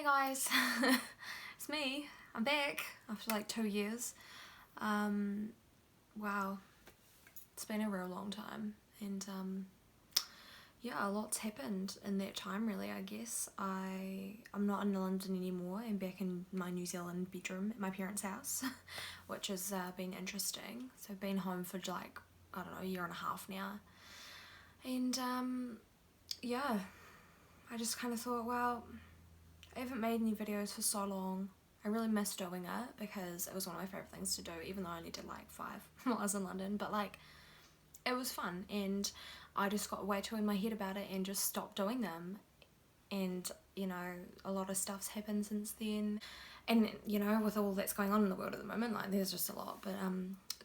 Hey guys, it's me. I'm back after like 2 years. Wow, it's been a real long time, and yeah, a lot's happened in that time really, I guess. I'm not in London anymore. I'm back in my New Zealand bedroom at my parents' house, which has been interesting. So I've been home for like, I don't know, a year and a half now. And yeah, I just kind of thought, well, I haven't made any videos for so long. I really miss doing it because it was one of my favourite things to do, even though I only did like 5 while I was in London, but like it was fun, and I just got way too in my head about it and just stopped doing them. And you know, a lot of stuff's happened since then, and you know, with all that's going on in the world at the moment, like there's just a lot. But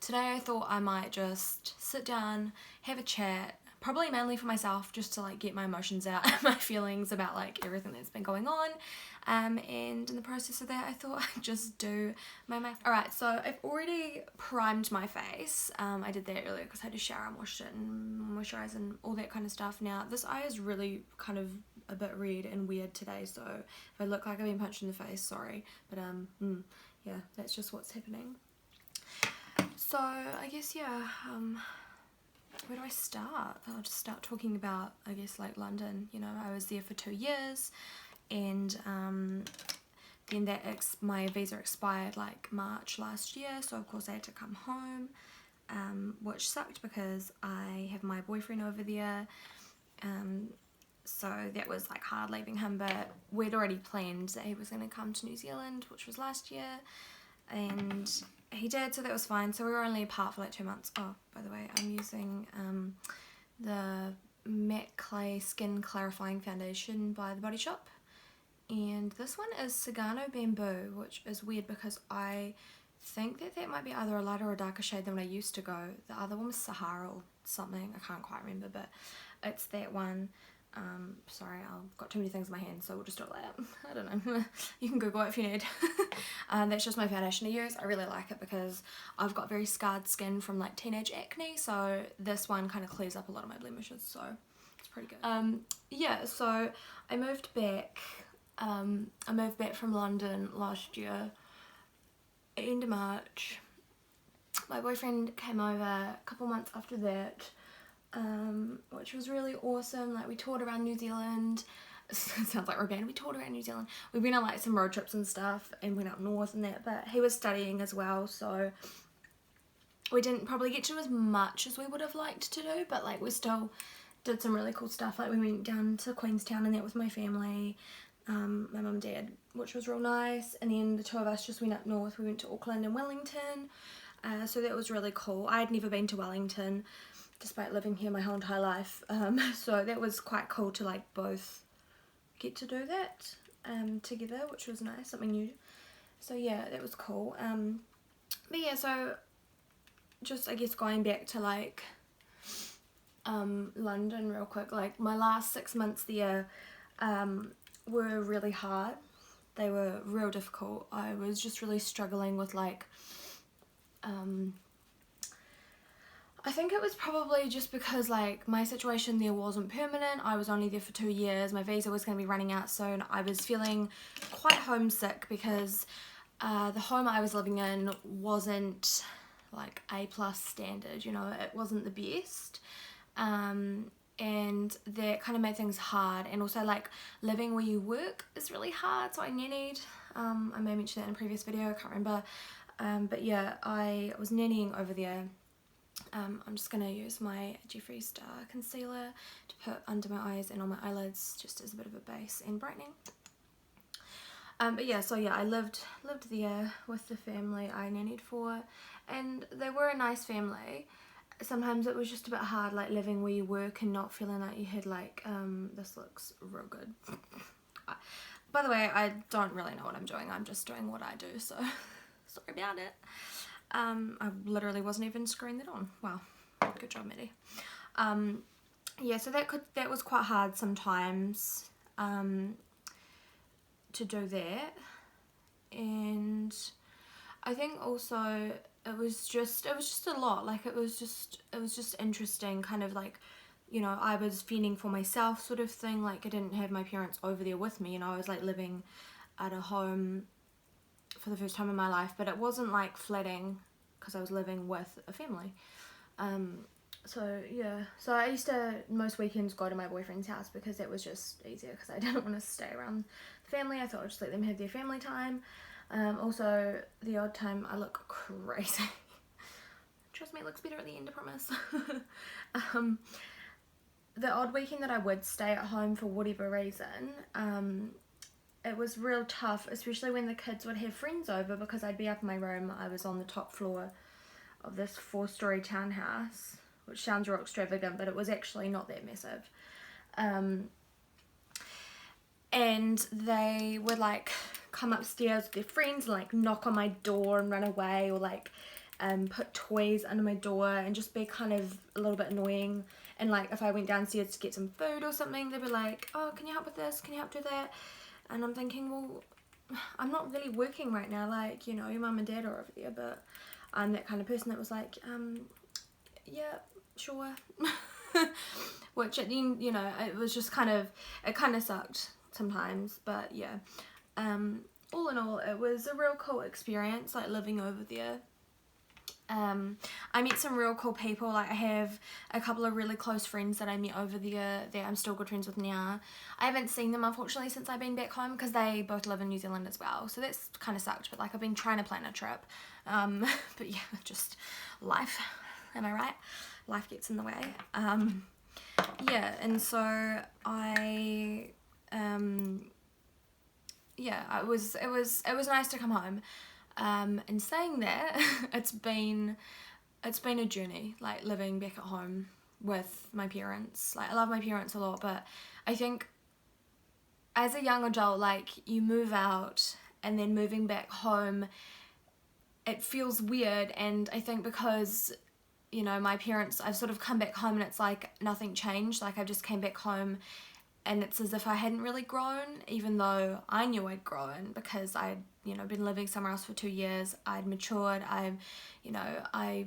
today I thought I might just sit down, have a chat, probably mainly for myself, just to like get my emotions out, my feelings about like everything that's been going on. And in the process of that, I thought I'd just do my makeup. Alright, so I've already primed my face. I did that earlier because I had to shower and washed it and moisturize and all that kind of stuff. Now this eye is really kind of a bit red and weird today, so if I look like I've been punched in the face, sorry, but yeah, that's just what's happening. So I guess, yeah, where do I start? I'll just start talking about, I guess, like London. You know, I was there for 2 years, and then my visa expired like March last year, so of course I had to come home, which sucked because I have my boyfriend over there, so that was like hard leaving him, but we'd already planned that he was going to come to New Zealand, which was last year, and he did, so that was fine. So we were only apart for like 2 months. Oh, by the way, I'm using the Matte Clay Skin Clarifying Foundation by The Body Shop, and this one is Sagano Bamboo, which is weird because I think that might be either a lighter or a darker shade than what I used to go. The other one was Sahara or something, I can't quite remember, but it's that one. Sorry, I've got too many things in my hand, so we'll just do it later. I don't know. You can Google it if you need. That's just my foundation to use. I really like it because I've got very scarred skin from like teenage acne, so this one kind of clears up a lot of my blemishes, so it's pretty good. Yeah, so I moved back. I moved back from London last year, end of March. My boyfriend came over a couple months after that, which was really awesome. Like, we toured around New Zealand. It sounds like we're a band. We toured around New Zealand. We've been on like some road trips and stuff, and went up north and that, but he was studying as well, so we didn't probably get to do as much as we would have liked to do, but like we still did some really cool stuff. Like, we went down to Queenstown and that with my family, my mum and dad, which was real nice, and then the two of us just went up north. We went to Auckland and Wellington, so that was really cool. I had never been to Wellington despite living here my whole entire life, so that was quite cool to like both get to do that together, which was nice, something new. So yeah, that was cool. But yeah, so just I guess going back to like London real quick, like my last 6 months there were really hard. They were real difficult. I was just really struggling with like I think it was probably just because like my situation there wasn't permanent. I was only there for 2 years. My visa was going to be running out soon. I was feeling quite homesick because the home I was living in wasn't like A+ standard, you know, it wasn't the best. And that kind of made things hard, and also like living where you work is really hard, so I nannied. I may have mentioned that in a previous video, I can't remember, but yeah, I was nannying over there. I'm just going to use my Jeffree Star concealer to put under my eyes and on my eyelids, just as a bit of a base and brightening. But yeah, so yeah, I lived there with the family I nannied for, and they were a nice family. Sometimes it was just a bit hard, like living where you work and not feeling like you had like, this looks real good. By the way, I don't really know what I'm doing, I'm just doing what I do, so sorry about it. I literally wasn't even screwing that on. Wow, good job, Maddie. Yeah, so that was quite hard sometimes, to do that, and I think also it was just a lot. Like, it was just interesting, kind of like, you know, I was fending for myself sort of thing. Like, I didn't have my parents over there with me, you know, I was like living at a home for the first time in my life, but it wasn't like flatting because I was living with a family. So yeah, so I used to most weekends go to my boyfriend's house because it was just easier, because I didn't want to stay around the family. I thought I'd just let them have their family time. Also, the odd time I look crazy. Trust me, it looks better at the end, I promise. The odd weekend that I would stay at home for whatever reason, it was real tough, especially when the kids would have friends over, because I'd be up in my room. I was on the top floor of this 4-story townhouse, which sounds real extravagant, but it was actually not that massive. And they would like come upstairs with their friends and like knock on my door and run away, or like put toys under my door and just be kind of a little bit annoying. And like if I went downstairs to get some food or something, they'd be like, oh, can you help with this, can you help do that? And I'm thinking, well, I'm not really working right now, like, you know, your mum and dad are over there. But I'm that kind of person that was like, yeah, sure. Which at the end, you know, it was just kind of, it kind of sucked sometimes. But yeah, all in all, it was a real cool experience, like living over there. I met some real cool people. Like I have a couple of really close friends that I met over there that I'm still good friends with now. I haven't seen them unfortunately since I've been back home, because they both live in New Zealand as well, so that's kind of sucked. But like I've been trying to plan a trip, but yeah, just life, am I right? Life gets in the way. Yeah, and so I yeah, it was nice to come home. And saying that, it's been a journey, like living back at home with my parents. Like I love my parents a lot, but I think as a young adult, like you move out and then moving back home, it feels weird. And I think because, you know, my parents, I've sort of come back home and it's like nothing changed. Like I just came back home and it's as if I hadn't really grown, even though I knew I'd grown, because I'd, you know, been living somewhere else for 2 years. I'd matured. I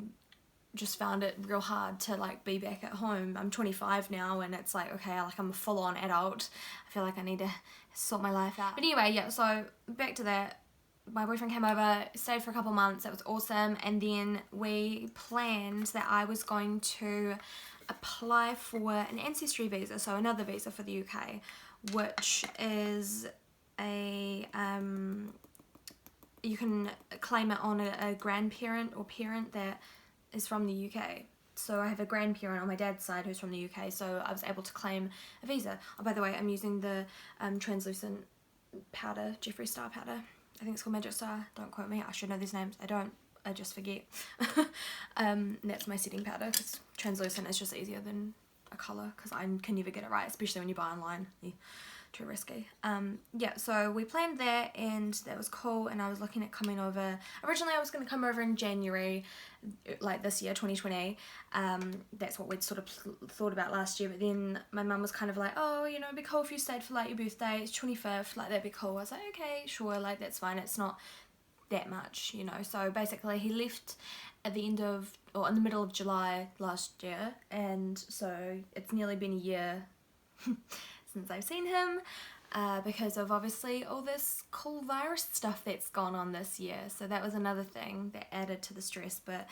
just found it real hard to like be back at home. I'm 25 now, and it's like, okay, like I'm a full-on adult. I feel like I need to sort my life out. But anyway, yeah, so back to that. My boyfriend came over, stayed for a couple months. It was awesome. And then we planned that I was going to apply for an ancestry visa, so another visa for the UK, which is a you can claim it on a grandparent or parent that is from the UK. So I have a grandparent on my dad's side who's from the UK, so I was able to claim a visa. Oh, by the way, I'm using the translucent powder, Jeffree Star powder. I think it's called Magic Star. Don't quote me. I should know these names. I don't. I just forget. That's my setting powder, because translucent is just easier than a colour, because I can never get it right, especially when you buy online. Yeah, too risky. Yeah, so we planned that, and that was cool, and I was looking at coming over. Originally I was going to come over in January, like this year, 2020. That's what we'd sort of thought about last year, but then my mum was kind of like, oh, you know, it'd be cool if you stayed for like your birthday, it's 25th, like that'd be cool. I was like, okay, sure, like that's fine, it's not that much, you know. So basically he left at the end of, or in the middle of July last year, and so it's nearly been a year since I've seen him, because of obviously all this cool virus stuff that's gone on this year. So that was another thing that added to the stress. But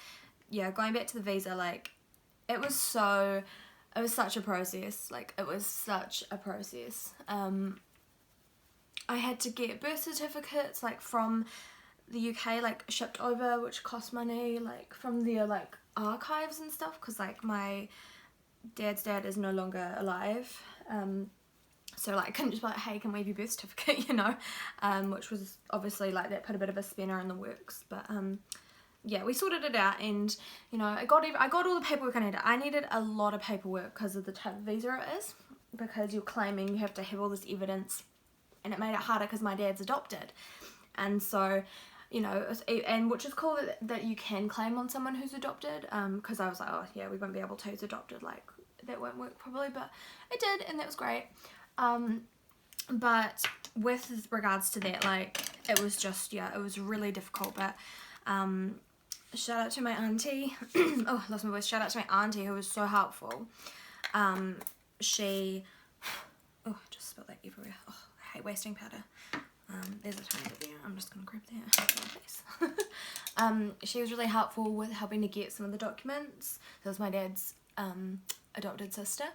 yeah, going back to the visa, like it was such a process. Like it was such a process. I had to get birth certificates like from the UK, like shipped over, which cost money, like from their like archives and stuff, because like my dad's dad is no longer alive, so like I couldn't just be like, hey, can we have your birth certificate, you know, which was obviously like that put a bit of a spanner in the works. But yeah, we sorted it out, and you know, I got all the paperwork I needed. I needed a lot of paperwork because of the type of visa it is, because you're claiming, you have to have all this evidence, and it made it harder because my dad's adopted. And so, you know, and which is cool that you can claim on someone who's adopted, because I was like, oh yeah, we won't be able to, it's adopted, like that won't work probably, but it did, and that was great. But with regards to that, like it was just, yeah, it was really difficult. But shout out to my auntie. Oh, I lost my voice. Shout out to my auntie, who was so helpful. She, oh, I just spilled that everywhere. Oh, I hate wasting powder. there's a tiny bit there. I'm just going to grab that. She was really helpful with helping to get some of the documents. That was my dad's adopted sister.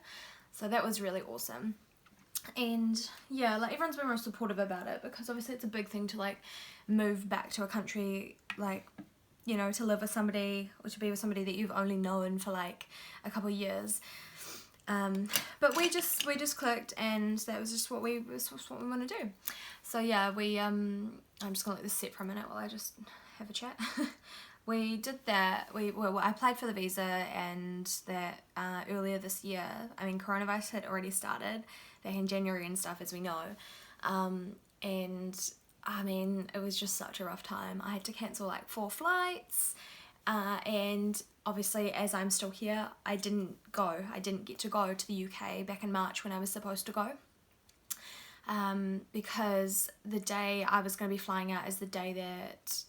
So that was really awesome. And yeah, like everyone's been real supportive about it, because obviously it's a big thing to like move back to a country, like, you know, to live with somebody or to be with somebody that you've only known for like a couple of years. But we just clicked, and that was just what we want to do. So yeah, I'm just gonna let this sit for a minute while I just have a chat. We did that. I applied for the visa, and that earlier this year. I mean, coronavirus had already started back in January and stuff, as we know. And I mean, it was just such a rough time. I had to cancel like 4 flights, and obviously, as I'm still here, I didn't get to go to the UK back in March when I was supposed to go. Because the day I was going to be flying out is the day that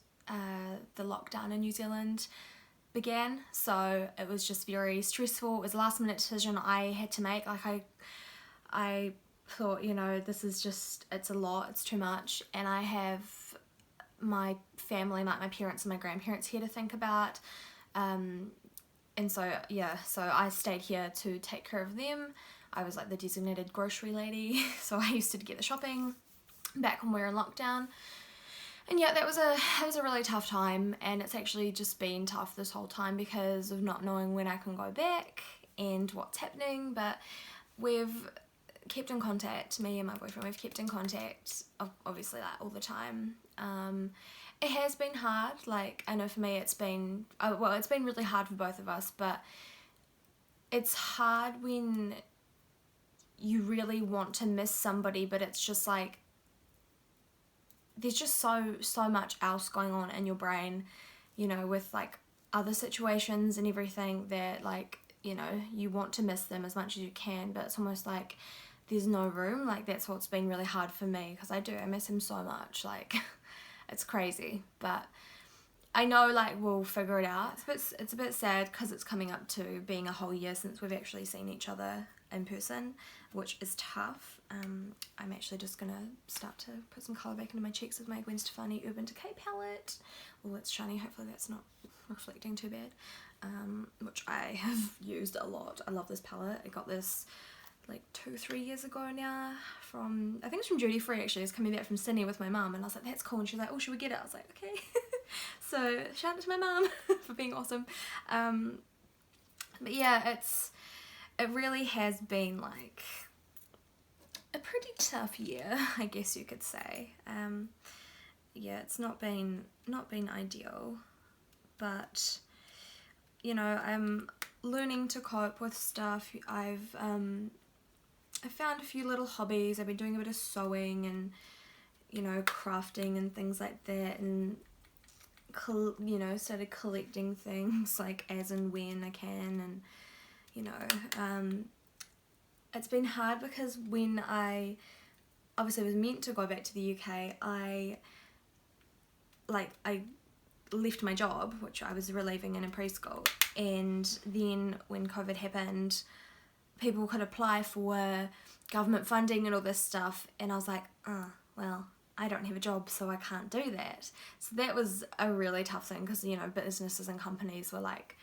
the lockdown in New Zealand began. So it was just very stressful. It was a last minute decision I had to make. Like I thought, you know, this is just, it's a lot, it's too much, and I have my family, like my parents and my grandparents here to think about. And so yeah, so I stayed here to take care of them. I was like the designated grocery lady, so I used to get the shopping back when we were in lockdown. And yeah, that was a really tough time, and it's actually just been tough this whole time because of not knowing when I can go back and what's happening. But we've kept in contact, me and my boyfriend, we've kept in contact, obviously, like all the time. It has been hard. Like, I know for me it's been, well, it's been really hard for both of us, but it's hard when you really want to miss somebody, but it's just like, there's just so much else going on in your brain, you know, with like other situations and everything, that like, you know, you want to miss them as much as you can, but it's almost like there's no room. Like, that's what's been really hard for me, because I miss him so much. Like, it's crazy, but I know like we'll figure it out. It's a bit sad because it's coming up to being a whole year since we've actually seen each other in person, which is tough. I'm actually just gonna start to put some colour back into my cheeks with my Gwen Stefani Urban Decay palette. Oh, it's shiny, hopefully that's not reflecting too bad. Which I have used a lot. I love this palette. I got this like 2-3 years ago now from, I think it's from Duty Free actually. I was coming back from Sydney with my mum, and I was like, that's cool, and she was like, oh, should we get it? I was like, okay. So shout out to my mum for being awesome. But yeah, it really has been like a pretty tough year, I guess you could say. Yeah, it's not been ideal, but you know, I'm learning to cope with stuff. I found a few little hobbies. I've been doing a bit of sewing and, you know, crafting and things like that, and you know, started collecting things like as and when I can. And you know, it's been hard because when I obviously was meant to go back to the UK, I left my job, which I was relieving in a preschool, and then when COVID happened, people could apply for government funding and all this stuff, and I was like, oh, well, I don't have a job, so I can't do that. So that was a really tough thing, because, you know, businesses and companies were like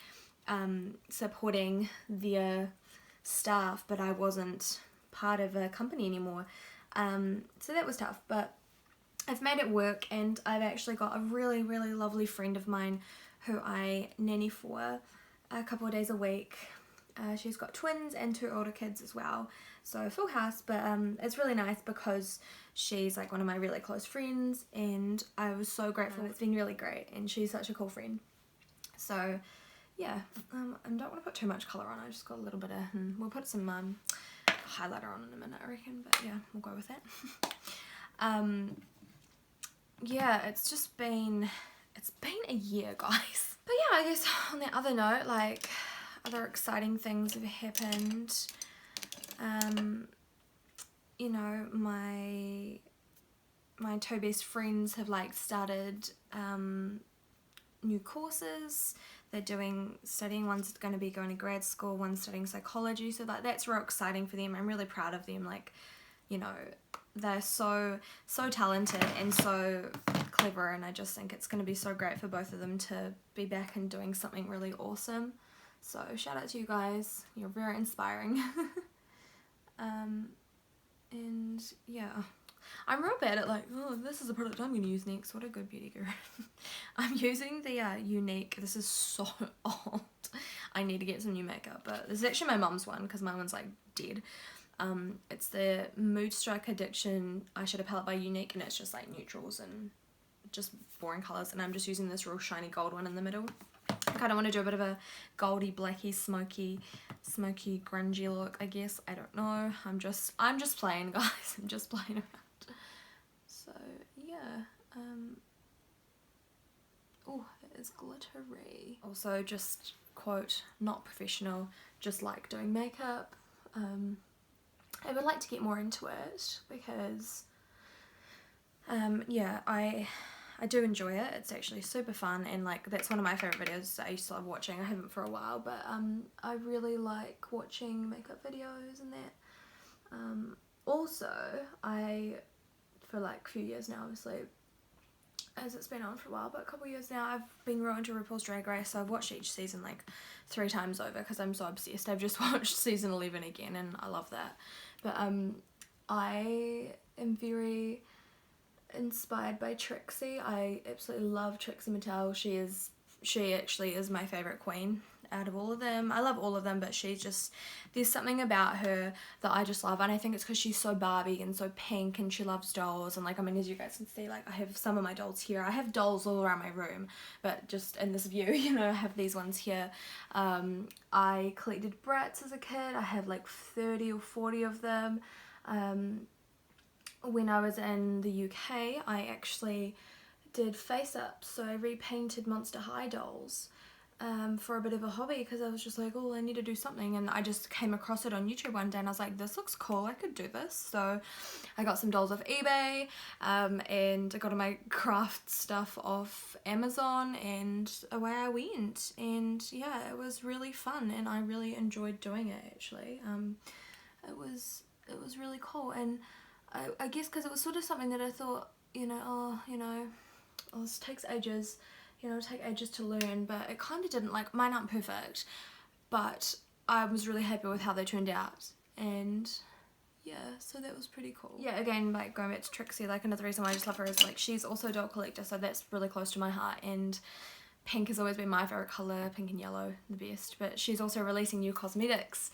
supporting their staff, but I wasn't part of a company anymore. So that was tough, but I've made it work, and I've actually got a really, really lovely friend of mine who I nanny for a couple of days a week. She's got twins and 2 older kids as well, so full house, but it's really nice because she's like one of my really close friends, and I was so grateful. It's been really great, and she's such a cool friend. So yeah, I don't want to put too much colour on. I just got a little bit of, we'll put some highlighter on in a minute, I reckon, but yeah, we'll go with that. Yeah, it's been a year, guys. But yeah, I guess on that other note, like, other exciting things have happened. You know, my 2 best friends have like started new courses. They're studying, one's going to be going to grad school, one's studying psychology, so like that's real exciting for them. I'm really proud of them. Like, you know, they're so talented and so clever, and I just think it's going to be so great for both of them to be back and doing something really awesome. So shout out to you guys, you're very inspiring. And yeah, I'm real bad at like, oh, this is the product I'm going to use next. What a good beauty guru. I'm using the Unique, this is so old, I need to get some new makeup, but this is actually my mum's one because my one's like dead. It's the Mood Strike Addiction eyeshadow palette by Unique, and it's just like neutrals and just boring colours, and I'm just using this real shiny gold one in the middle. I kind of want to do a bit of a goldy, blacky, smoky, grungy look, I guess. I don't know. I'm just playing, guys. I'm just playing around. So yeah. Oh, it is glittery. Also, just quote, not professional, just like doing makeup. I would like to get more into it because yeah, I do enjoy it. It's actually super fun, and like that's one of my favourite videos I used to love watching. I haven't for a while, but I really like watching makeup videos and that. Also, for like a few years now, obviously, as it's been on for a while, but a couple of years now, I've been real into RuPaul's Drag Race, so I've watched each season like 3 times over because I'm so obsessed. I've just watched season 11 again and I love that. But I am very inspired by Trixie. I absolutely love Trixie Mattel. She actually is my favourite queen out of all of them. I love all of them, but there's something about her that I just love, and I think it's because she's so Barbie and so pink, and she loves dolls, and like, I mean, as you guys can see, like, I have some of my dolls here. I have dolls all around my room, but just in this view, you know, I have these ones here. I collected Bratz as a kid. I have like 30 or 40 of them. When I was in the UK, I actually did face-ups, so I repainted Monster High dolls for a bit of a hobby because I was just like, oh, I need to do something, and I just came across it on YouTube one day and I was like, this looks cool, I could do this. So I got some dolls off eBay, and I got all my craft stuff off Amazon, and away I went. And yeah, it was really fun and I really enjoyed doing it actually. It was really cool, and I guess because it was sort of something that I thought, you know, this takes ages, you know, take ages to learn, but it kind of didn't. Like, mine aren't perfect, but I was really happy with how they turned out, and yeah, so that was pretty cool. Yeah, again, like, going back to Trixie, like, another reason why I just love her is, like, she's also a doll collector, so that's really close to my heart, and pink has always been my favourite colour, pink and yellow, the best, but she's also releasing new cosmetics,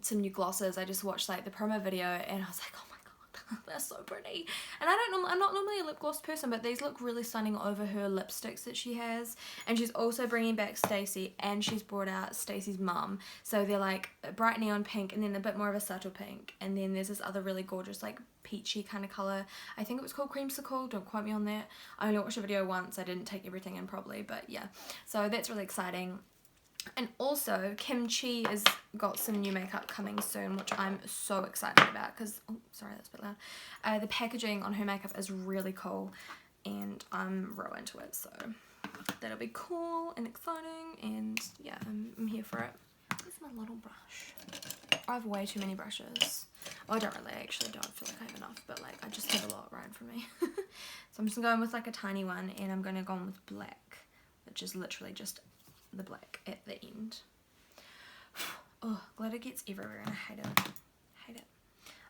some new glosses. I just watched, like, the promo video, and I was like, oh my god, they're so pretty. And I'm not normally a lip gloss person, but these look really stunning over her lipsticks that she has. And she's also bringing back Stacey, and she's brought out Stacey's mum, so they're like a bright neon pink and then a bit more of a subtle pink, and then there's this other really gorgeous like peachy kind of colour. I think it was called Creamsicle, don't quote me on that. I only watched the video once, I didn't take everything in probably, but yeah, so that's really exciting. And also, Kim Chi has got some new makeup coming soon, which I'm so excited about because, oh, sorry, that's a bit loud. The packaging on her makeup is really cool, and I'm real into it, so that'll be cool and exciting, and yeah, I'm here for it. Here's my little brush. I have way too many brushes. Well, I don't really, actually don't feel like I have enough, but like, I just have a lot right in front of me. So I'm just going with like a tiny one, and I'm going to go on with black, which is literally just the black at the end. Oh, glitter gets everywhere and I hate it.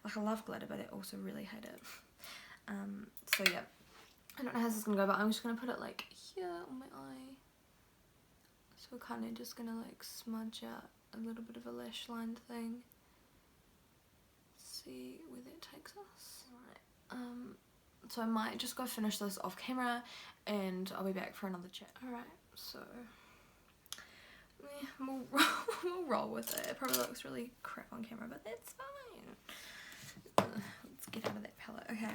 Like, I love glitter, but I also really hate it. So yeah, I don't know how this is gonna go, but I'm just gonna put it like here on my eye. So we're kind of just gonna like smudge out a little bit of a lash line thing. See where that takes us. Alright, so I might just go finish this off camera and I'll be back for another chat. Alright, so we'll roll with it. It probably looks really crap on camera, but that's fine. Let's get out of that palette. Okay,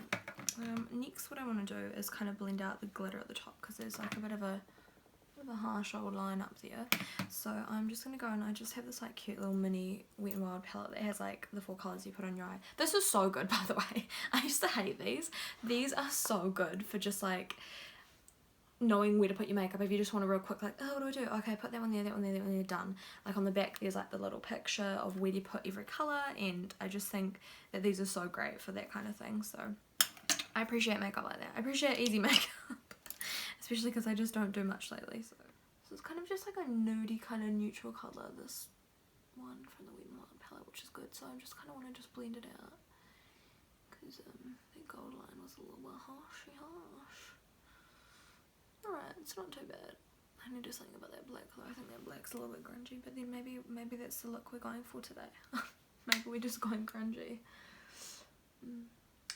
next what I want to do is kind of blend out the glitter at the top because there's like a bit of a harsh old line up there. So I'm just going to go, and I just have this like cute little mini Wet n Wild palette that has like the 4 colours you put on your eye. This is so good, by the way. I used to hate these. These are so good for just like knowing where to put your makeup. If you just want a real quick like, oh, what do I do? Okay, put that one there, that one there, that one there, done. Like on the back there's like the little picture of where you put every colour, and I just think that these are so great for that kind of thing. So I appreciate makeup like that. I appreciate easy makeup, especially because I just don't do much lately. So it's kind of just like a nudie kind of neutral colour, this one from the Wet n Wild palette, which is good. So I just kind of want to just blend it out because that gold line was a little bit harsh. Alright, it's not too bad. I need to do something about that black colour. I think that black's a little bit grungy, but then maybe that's the look we're going for today. Maybe we're just going grungy.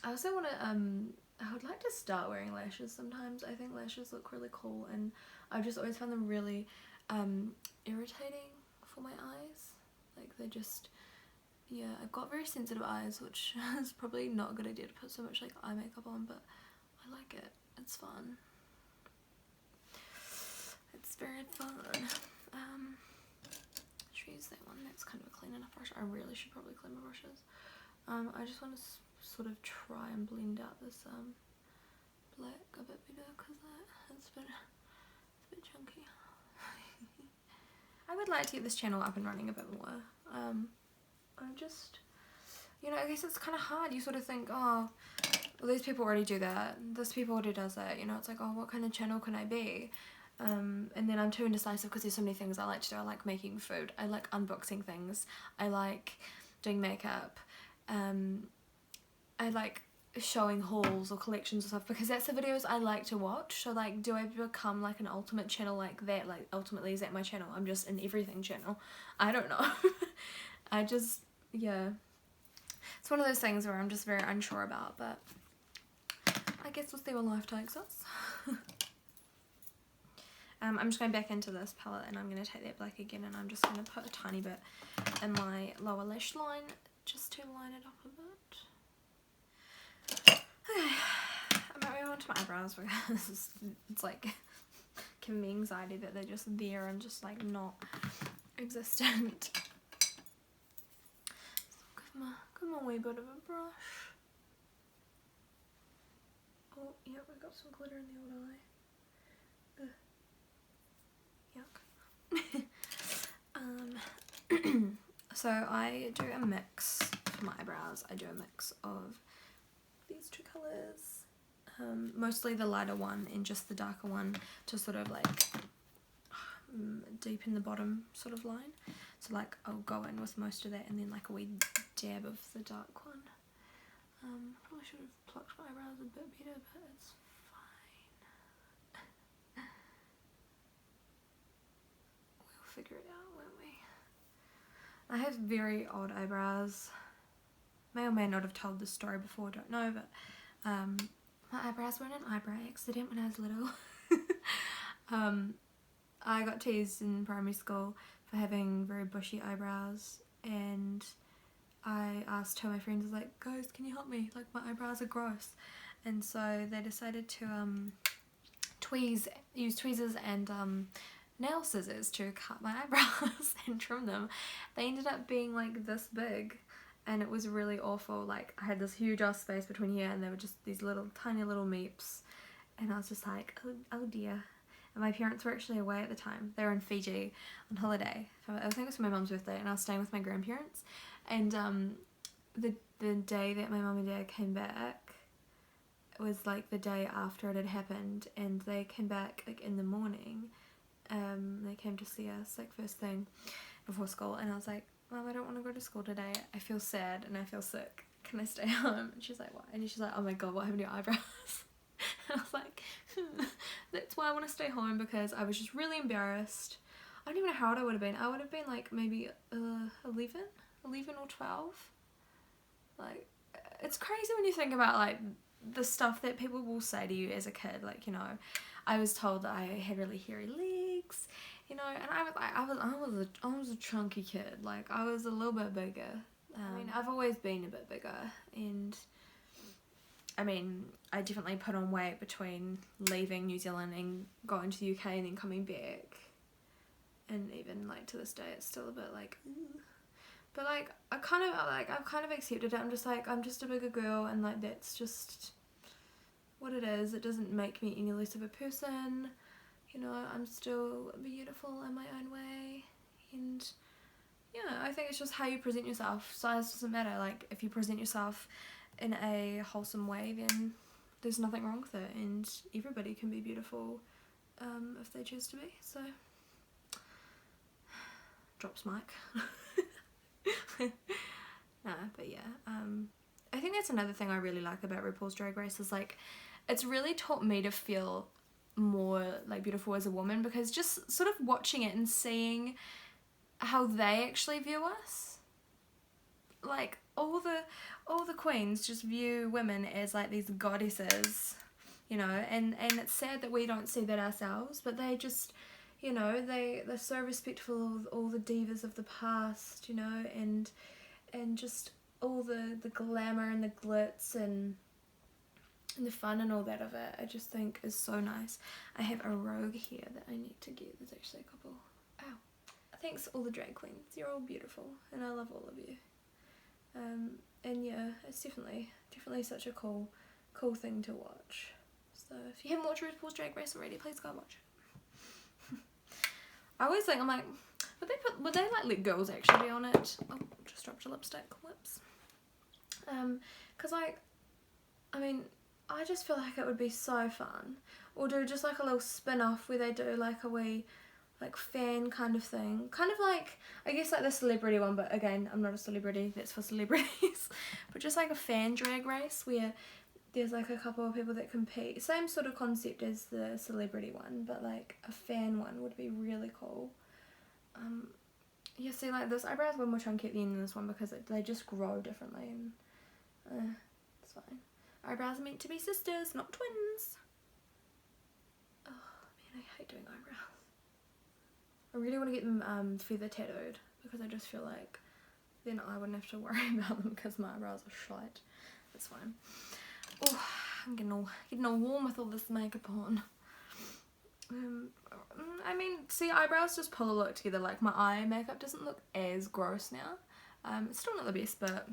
I also want to, I would like to start wearing lashes sometimes. I think lashes look really cool, and I've just always found them really irritating for my eyes. Like they just, yeah, I've got very sensitive eyes, which is probably not a good idea to put so much like eye makeup on, but I like it. It's fun. It's very fun. Should we use that one? That's kind of a clean enough brush. I really should probably clean my brushes. I just want to sort of try and blend out this black a bit better because it's a bit chunky. I would like to get this channel up and running a bit more. I'm just, you know, I guess it's kind of hard. You sort of think, oh, well, these people already do that. This people already does that. You know, it's like, oh, what kind of channel can I be? And then I'm too indecisive because there's so many things I like to do. I like making food. I like unboxing things. I like doing makeup. I like showing hauls or collections or stuff because that's the videos I like to watch. So like, do I become like an ultimate channel like that? Like ultimately, is that my channel? I'm just an everything channel. I don't know. I just, yeah. It's one of those things where I'm just very unsure about, but I guess we'll see where life takes us. I'm just going back into this palette and I'm going to take that black again, and I'm just going to put a tiny bit in my lower lash line just to line it up a bit. Okay, I'm going to move on to my eyebrows because it's like giving me anxiety that they're just there and just like not existent. So give them a wee bit of a brush. Oh, yep, I got some glitter in the old eye. So I do a mix for my eyebrows. I do a mix of these two colours, mostly the lighter one and just the darker one to sort of like deepen the bottom sort of line. So like I'll go in with most of that and then like a wee dab of the dark one. Probably should have plucked my eyebrows a bit better, but it's fine. We'll figure it out, won't we? I have very odd eyebrows. May or may not have told this story before, don't know, but my eyebrows were in an eyebrow accident when I was little. I got teased in primary school for having very bushy eyebrows, and I asked two of my friends, I was like, guys, can you help me? Like, my eyebrows are gross. And so they decided to use tweezers and nail scissors to cut my eyebrows and trim them. They ended up being like this big, and it was really awful. Like I had this huge ass space between here, and they were just these little tiny little meeps, and I was just like, oh dear. And my parents were actually away at the time. They were in Fiji on holiday. I think it was for my mum's birthday, and I was staying with my grandparents. And the day that my mum and dad came back, it was like the day after it had happened, and they came back like in the morning. They came to see us like first thing before school, and I was like, Mum, I don't want to go to school today. I feel sad and I feel sick. Can I stay home? And she's like, why? And she's like, oh my god, what happened to your eyebrows? And I was like, that's why I want to stay home, because I was just really embarrassed. I don't even know how old I would have been. I would have been like maybe 11 or 12. Like, it's crazy when you think about like the stuff that people will say to you as a kid. Like, you know, I was told that I had really hairy legs, you know, and I was a chunky kid. Like, I was a little bit bigger. I mean, I've always been a bit bigger, and I mean, I definitely put on weight between leaving New Zealand and going to the UK and then coming back. And even like to this day, it's still a bit like, ooh. But like, I've kind of accepted it. I'm just like, I'm just a bigger girl, and like that's just what it is. It doesn't make me any less of a person. You know, I'm still beautiful in my own way, and yeah, I think it's just how you present yourself. Size doesn't matter. Like, if you present yourself in a wholesome way, then there's nothing wrong with it, and everybody can be beautiful if they choose to be. So, drops mic. Nah, but yeah, I think that's another thing I really like about RuPaul's Drag Race is, like, it's really taught me to feel more, like, beautiful as a woman, because just sort of watching it and seeing how they actually view us, like, all the queens just view women as, like, these goddesses, you know, and it's sad that we don't see that ourselves, but they just, you know, they're so respectful of all the divas of the past, you know, and just all the glamour and the glitz and the fun and all that of it, I just think is so nice. I have a rogue here that I need to get. There's actually a couple. Ow. Thanks all the drag queens. You're all beautiful and I love all of you. And yeah, it's definitely such a cool thing to watch. So if you haven't watched RuPaul's Drag Race already, please go watch it. I always think, I'm like, would they like let girls actually be on it? Oh, just dropped a lipstick. Whoops. Cause like, I mean, I just feel like it would be so fun. Or do just like a little spin-off where they do like a wee, like, fan kind of thing. Kind of like, I guess like the celebrity one, but again, I'm not a celebrity, that's for celebrities. But just like a fan drag race where there's like a couple of people that compete. Same sort of concept as the celebrity one, but like a fan one would be really cool. Yeah, see, like, this eyebrow's one more chunky at the end than this one because they just grow differently, and it's fine. Eyebrows are meant to be sisters, not twins. Oh man, I hate doing eyebrows. I really want to get them feather tattooed because I just feel like then I wouldn't have to worry about them because my eyebrows are shite. That's fine. Oh, I'm getting all warm with all this makeup on. I mean, see, eyebrows just pull a look together. Like, my eye makeup doesn't look as gross now. It's still not the best, but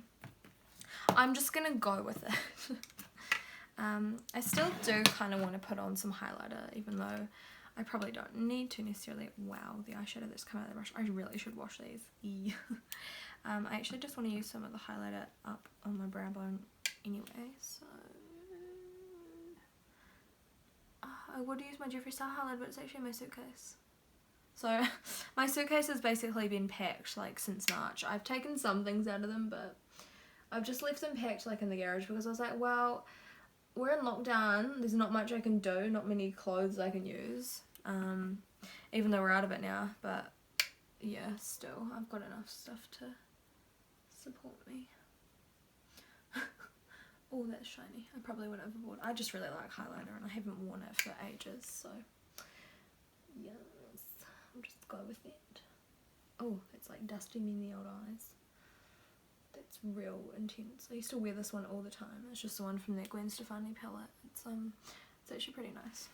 I'm just gonna go with it. I still do kind of want to put on some highlighter, even though I probably don't need to necessarily. Wow, the eyeshadow that's come out of the brush. I really should wash these. I actually just want to use some of the highlighter up on my brow bone anyway, so I would use my Jeffree Star highlighter, but it's actually in my suitcase. So my suitcase has basically been packed like since March. I've taken some things out of them, but I've just left them packed like in the garage because I was like, well, we're in lockdown, there's not much I can do, not many clothes I can use, even though we're out of it now, but yeah, still, I've got enough stuff to support me. Oh, that's shiny. I probably went overboard. I just really like highlighter and I haven't worn it for ages, so yes, I'll just go with that. Oh, it's like dusting me in the old eyes. That's real intense. I used to wear this one all the time. It's just the one from that Gwen Stefani palette. It's actually pretty nice.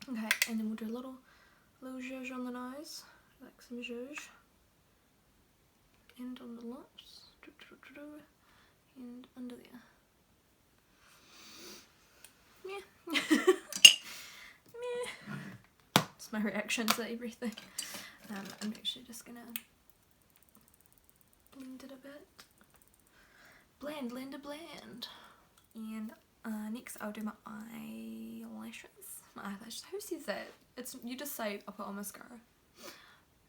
Okay, and then we'll do a little zhuzh on the nose, like some zhuzh, and on the lips, and under there. Yeah. It's my reaction to everything. I'm actually just gonna blend it a bit. Blend. And next I'll do my eyelashes. My eyelashes. Who says that? It's, you just say I'll put on mascara.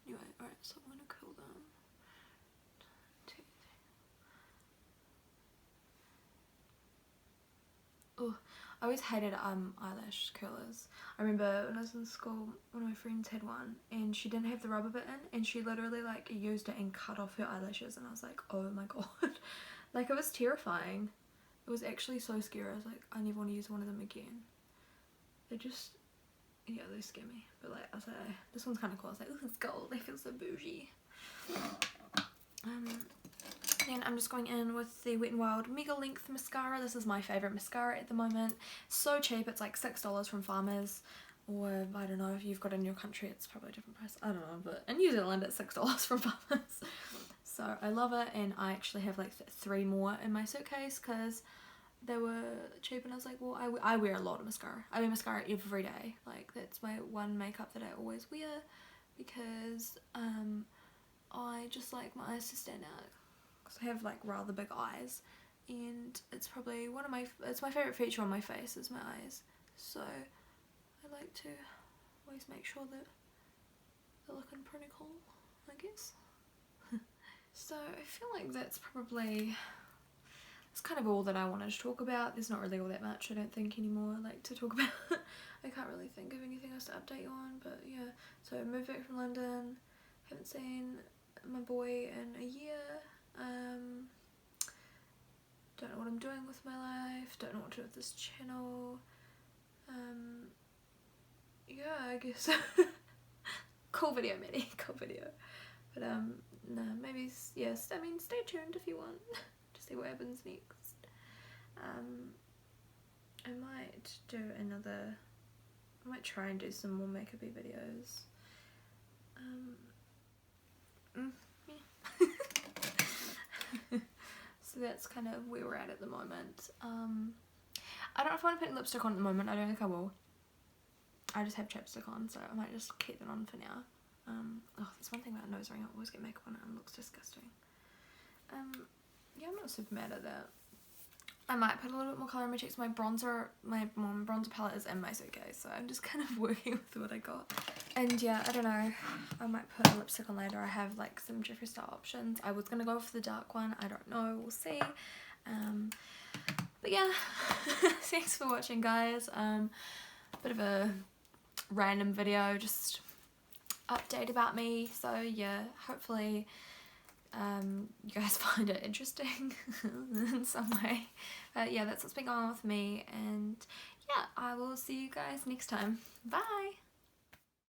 Anyway, alright, so I'm gonna curl them. 1, 2, 3. Oh, I always hated eyelash curlers. I remember when I was in school, one of my friends had one and she didn't have the rubber bit in and she literally like used it and cut off her eyelashes and I was like, oh my god. Like, it was terrifying. It was actually so scary. I was like, I never want to use one of them again. They just, yeah, they scare me. But like, I was like, this one's kind of cool. I was like, ooh, it's gold. They feel so bougie. Then I'm just going in with the Wet n Wild Mega Length Mascara. This is my favourite mascara at the moment. So cheap. It's like $6 from Farmers. Or, I don't know, if you've got it in your country, it's probably a different price. I don't know, but in New Zealand, it's $6 from Farmers. So I love it, and I actually have like 3 more in my suitcase because they were cheap, and I was like, well, I wear a lot of mascara. I wear mascara every day. Like, that's my one makeup that I always wear, because I just like my eyes to stand out, because I have like rather big eyes, and it's probably it's my favourite feature on my face is my eyes, so I like to always make sure that they're looking pretty cool, I guess. So I feel like that's kind of all that I wanted to talk about. There's not really all that much, I don't think, anymore like to talk about. I can't really think of anything else to update you on, but yeah. So I moved back from London, haven't seen my boy in a year, don't know what I'm doing with my life, don't know what to do with this channel, yeah, I guess. Cool video, Maddie, cool video. But no, maybe, yes, I mean, stay tuned if you want to see what happens next. I might try and do some more makeup-y videos. Yeah. So that's kind of where we're at the moment. I don't know if I want to put lipstick on at the moment. I don't think I will. I just have chapstick on, so I might just keep that on for now. Oh, there's one thing about nose ring. I always get makeup on it and it looks disgusting. Yeah, I'm not super mad at that. I might put a little bit more colour on my cheeks. My bronzer palette is in my suitcase, so I'm just kind of working with what I got. And yeah, I don't know. I might put a lipstick on later. I have like some Jeffree Star options. I was gonna go for the dark one. I don't know. We'll see. But yeah, thanks for watching, guys. Bit of a random video, just update about me. So yeah, hopefully you guys find it interesting in some way. But yeah, that's what's been going on with me, and yeah, I will see you guys next time. Bye!